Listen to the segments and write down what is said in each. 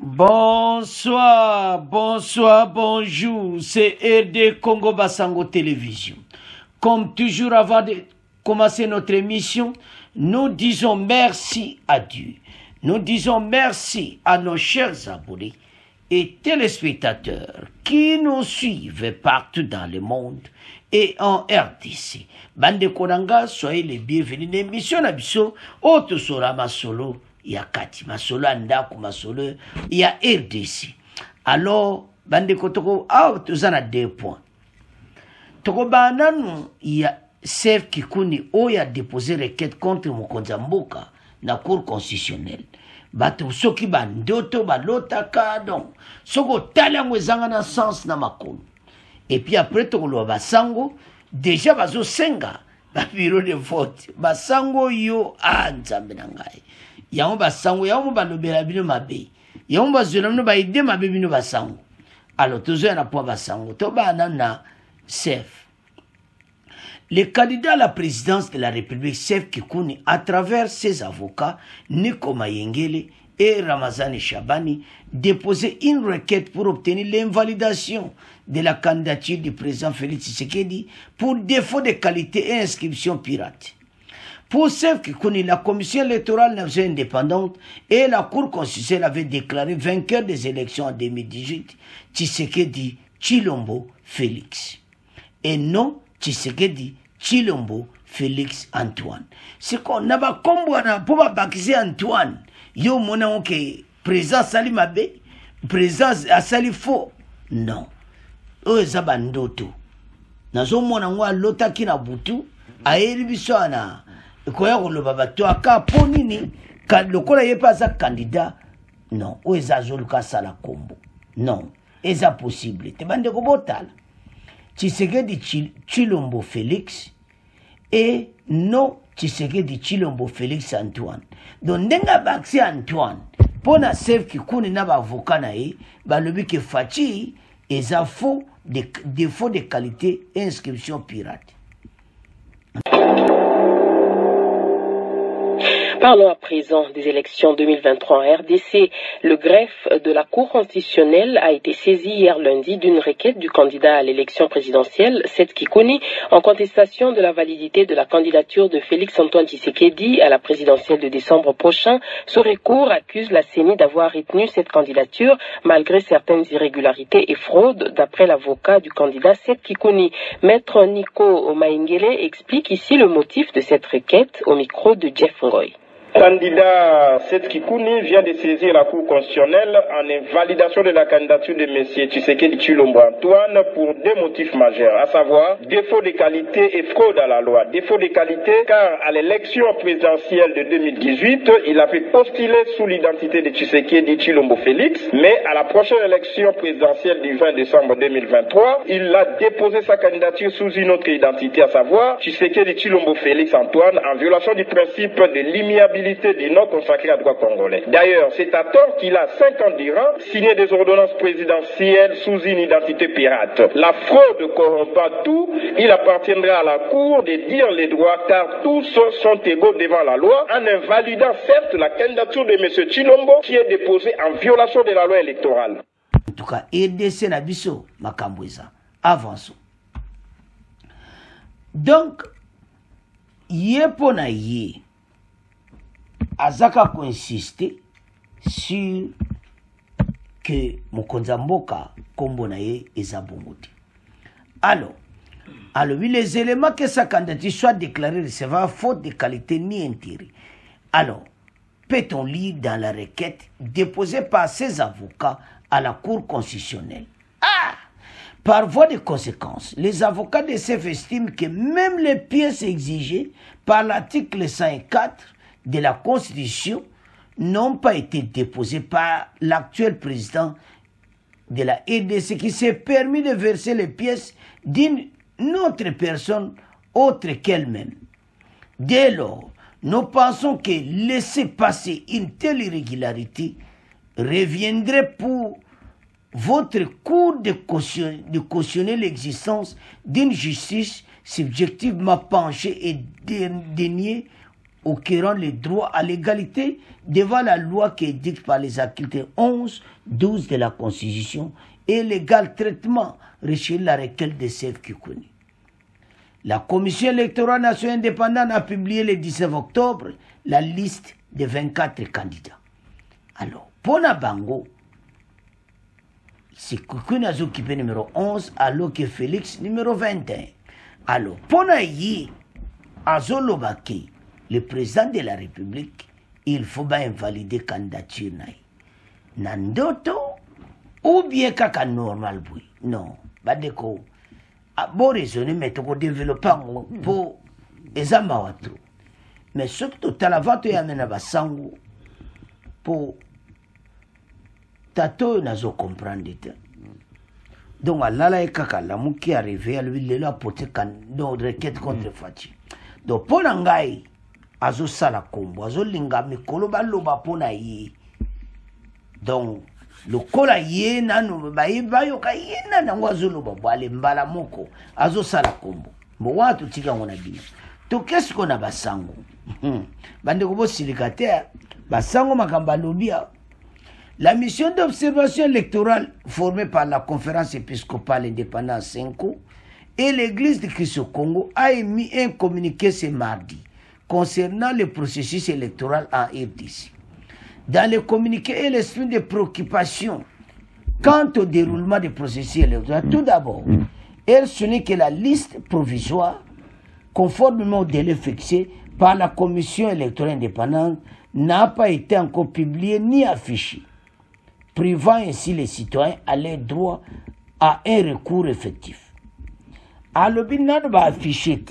Bonsoir, bonsoir, bonjour, c'est RD Congo Basango Télévision. Comme toujours avant de commencer notre émission, nous disons merci à Dieu. Nous disons merci à nos chers abonnés et téléspectateurs qui nous suivent partout dans le monde et en RDC. Bande Konanga, soyez les bienvenus dans l'émission Nabiso, Oto Sora Masolo. Il y a Kati Masolo, Andaku Masolo, il y a RDC. Alors, Bande Kotoko, tous en a 2 points. Toko Bananu, il y a Sef Kikuni, il a déposé requête contre Mokonza Mboka, na cour constitutionnelle. Bato soki bandoto balotaka donc soko talango ezanga na sens na makolo. Et puis après toko lo basango déjà bazo senga ba bureau de vote basango yo nzambe na ngai. Yango basango yango balobela bino mabe. Yango bazela bino ba ide mabe bino basango. Alors toujours na point basango to bana na chef. Le candidat à la présidence de la République, Sef Kikuni, à travers ses avocats, Niko Mayengele et Ramazani Shabani, déposé une requête pour obtenir l'invalidation de la candidature du président Félix Tshisekedi pour défaut de qualité et inscription pirate. Pour Sef Kikuni, la commission électorale nationale indépendante et la Cour constitutionnelle avaient déclaré vainqueur des élections en 2018 Tshisekedi Tshilombo Félix. Et non Tshisekedi Tshilombo Félix Antoine. C'est qu'on n'a pas combattu pour baptiser Antoine. Yo mona onke président Sali Mabe, président Sali Faux. Non. O zabandoto. Nazo mona ngwa lota kina butu aeri biswana. Koya koloba bato aka ponini lokola yepa za candidat. Non, o ezazoluka sala kombo. Non, eza possible. Te bande ko botala. Tshisekedi Tshilombo Félix et non Tshisekedi Tshilombo Félix Antoine. Donc ndenga baksi Antoine pona Sef Kikuni na ba avocat na ye balobi ke fachi eza faux de défaut de qualité et inscription pirate. Parlons à présent des élections 2023 en RDC. Le greffe de la Cour constitutionnelle a été saisi hier lundi d'une requête du candidat à l'élection présidentielle, Seth Kikuni, en contestation de la validité de la candidature de Félix-Antoine Tshisekedi à la présidentielle de décembre prochain. Ce recours accuse la CENI d'avoir retenu cette candidature malgré certaines irrégularités et fraudes, d'après l'avocat du candidat Seth Kikuni. Maître Niko Mayengele explique ici le motif de cette requête au micro de Jeff Ngoy. Candidat Seth Kikuni vient de saisir la Cour constitutionnelle en invalidation de la candidature de M. Tshisekedi Tshilombo Antoine pour 2 motifs majeurs, à savoir défaut de qualité et fraude à la loi. Défaut de qualité car à l'élection présidentielle de 2018, il avait postulé sous l'identité de Tshisekedi Tshilombo Félix, mais à la prochaine élection présidentielle du 20 décembre 2023, il a déposé sa candidature sous une autre identité, à savoir Tshisekedi Tshilombo Félix Antoine, en violation du principe de l'immuabilité du nom consacré à droit congolais. D'ailleurs, c'est à tort qu'il a 5 ans durant signé des ordonnances présidentielles sous une identité pirate. La fraude corrompt pas tout, il appartiendra à la Cour de dire les droits car tous sont égaux devant la loi en invalidant certes la candidature de M. Tshilombo qui est déposée en violation de la loi électorale. En tout cas, RDC Nabiso, Makamboueza, avançons. Donc, yepona yé. Azaka ko insister sur que Mokonza Mboka kombo na ye ezabongote. Alors, oui, les éléments que sa candidature soit déclarée recevable faute de qualité ni intérêt. Alors, peut-on lire dans la requête déposée par ses avocats à la Cour constitutionnelle? Par voie de conséquence, les avocats de CEF estiment que même les pièces exigées par l'article 104 de la Constitution n'ont pas été déposées par l'actuel président de la RDC qui s'est permis de verser les pièces d'une autre personne autre qu'elle-même. Dès lors, nous pensons que laisser passer une telle irrégularité reviendrait pour votre Cour de cautionner l'existence d'une justice subjectivement penchée et déniée acquérant le droit à l'égalité devant la loi qui est dictée par les articles 11, 12 de la Constitution et l'égal traitement reçu la requête de Sèvres Kikouni. La Commission électorale nationale indépendante a publié le 19 octobre la liste de 24 candidats. Alors, pour Bango, c'est Kikouni a occupé numéro 11, alors que Félix numéro 21. Alors, pour Naïe, Azolobake, le président de la République, il faut bien invalider la candidature. Nandoto, ou bien kaka normal, boui. Non, badeko. Bon raisonner, mais tu peux développer pour les amawatro. Mais surtout, tu as la vente et amène à sangu pour tato nazo comprendre. Donc, Allah est kaka, la mou qui arrive à lui, il a porté une requête contre Fati. Donc, pour l'angai, azo sala kombo, azo linga mikolo baloba pona yi. Donc, le kola ye nanu bayo ka ye nana ngwazulu babwale mbala moko azo sala kombo mo watu tika ngona bino to qu'est-ce qu'on a basango bande ko bosilikataire basango makamba lobia. La mission d'observation électorale formée par la conférence épiscopale indépendante 5 et l'église de Christ au Congo a émis un communiqué ce mardi concernant le processus électoral en RDC. Dans le communiqué, elle exprime des préoccupations quant au déroulement des processus électoraux. Tout d'abord, elle souligne que la liste provisoire, conformément au délai fixé par la Commission électorale indépendante, n'a pas été encore publiée ni affichée, privant ainsi les citoyens à leur droit à un recours effectif. Alors, il n'a pas affiché.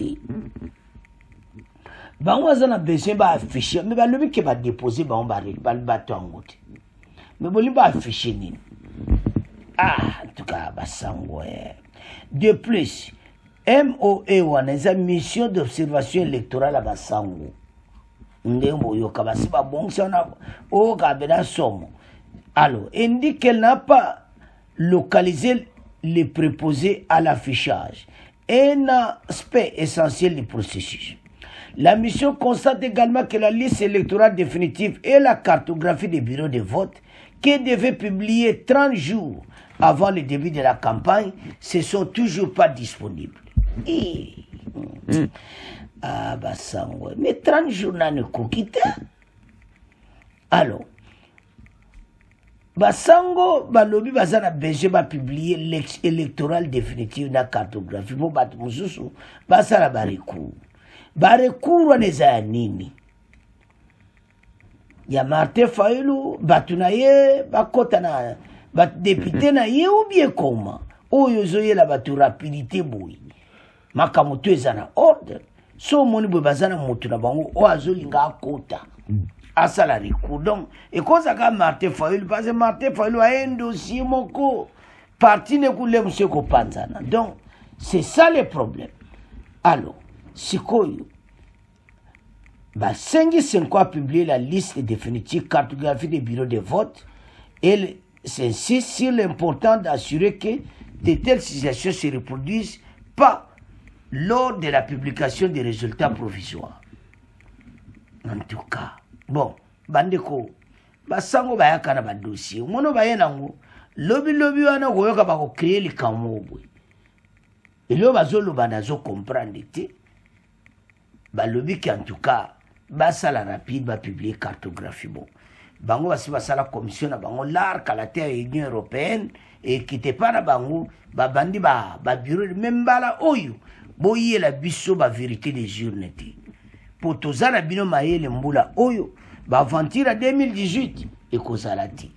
Bango azana besoin ba afficher mais ba lobi ke ba déposer ba on ba bato angote mais boli ba afficher ni en tout cas ba sango. De plus, MOE wana eza mission d'observation électorale à basango ndembo yo ka basi ba bongsa na o ka bena somo. Alors indique qu'elle n'a pas localisé les préposés à l'affichage, un aspect essentiel du processus. La mission constate également que la liste électorale définitive et la cartographie des bureaux de vote, qui devaient publier 30 jours avant le début de la campagne, ne sont toujours pas disponibles. Ah, bah ça, ouais. Mais 30 jours, n'a ne coquita. Alors, Basango, balobi bazana besoin ba publier l'électoral définitif na cartographie pour bat mususu basala bariku. Barekurwa neza nini ya Martin Fayulu batuna ye bakota na bat député na ye ou bien comment oyo zoyela batu rapidité boy makamoto ezana ordre so moni boy bazana motu na bango o azolinga akota asala riku. Donc et koza ka Martin Fayulu parce que Martin Fayulu a un dossier moko parti ne koule monsieur ko panzana. Donc c'est ça le problème. Alors Sikoyo, Sengi Senko a publié la liste définitive cartographie des bureaux de vote et s'insiste sur l'importance d'assurer que de telles situations se reproduisent pas lors de la publication des résultats provisoires. En tout cas, bon, bandeko, basango bayaka na ba dossier, mono bayenango, lobi wana koyoka ba ko créer le kamobwe. Et là bazolo banazo comprendre te. Balobi qui en tout cas basala rapide va publier cartographie bon bango basi basala commission na bango l'arc à la terre Union européenne et qui te pas na bango ba bandi ba bureau même bala oyo boye la biso ba vérité des urnes te pour tozala bino mayele mbula oyo ba ventira 2018 et kozalati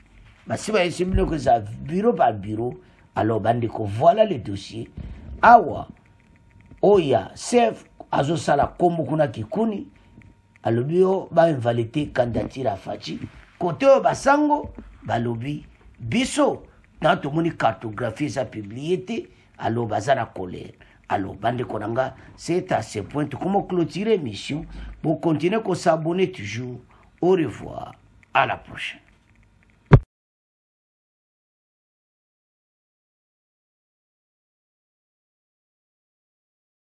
basi ba esimino que ça bureau par bureau. Alors bandeko voilà les dossiers awa oya chef azo sala kombo kuna kikuni alobi o ba invalidé candidature à Fati côté o basango balobi biso na to moni cartographie ça publié alors bazana colère. Alors bande konanga c'est à ce point comment clôturer mission pour continuer qu'on s'abonner toujours. Au revoir, à la prochaine.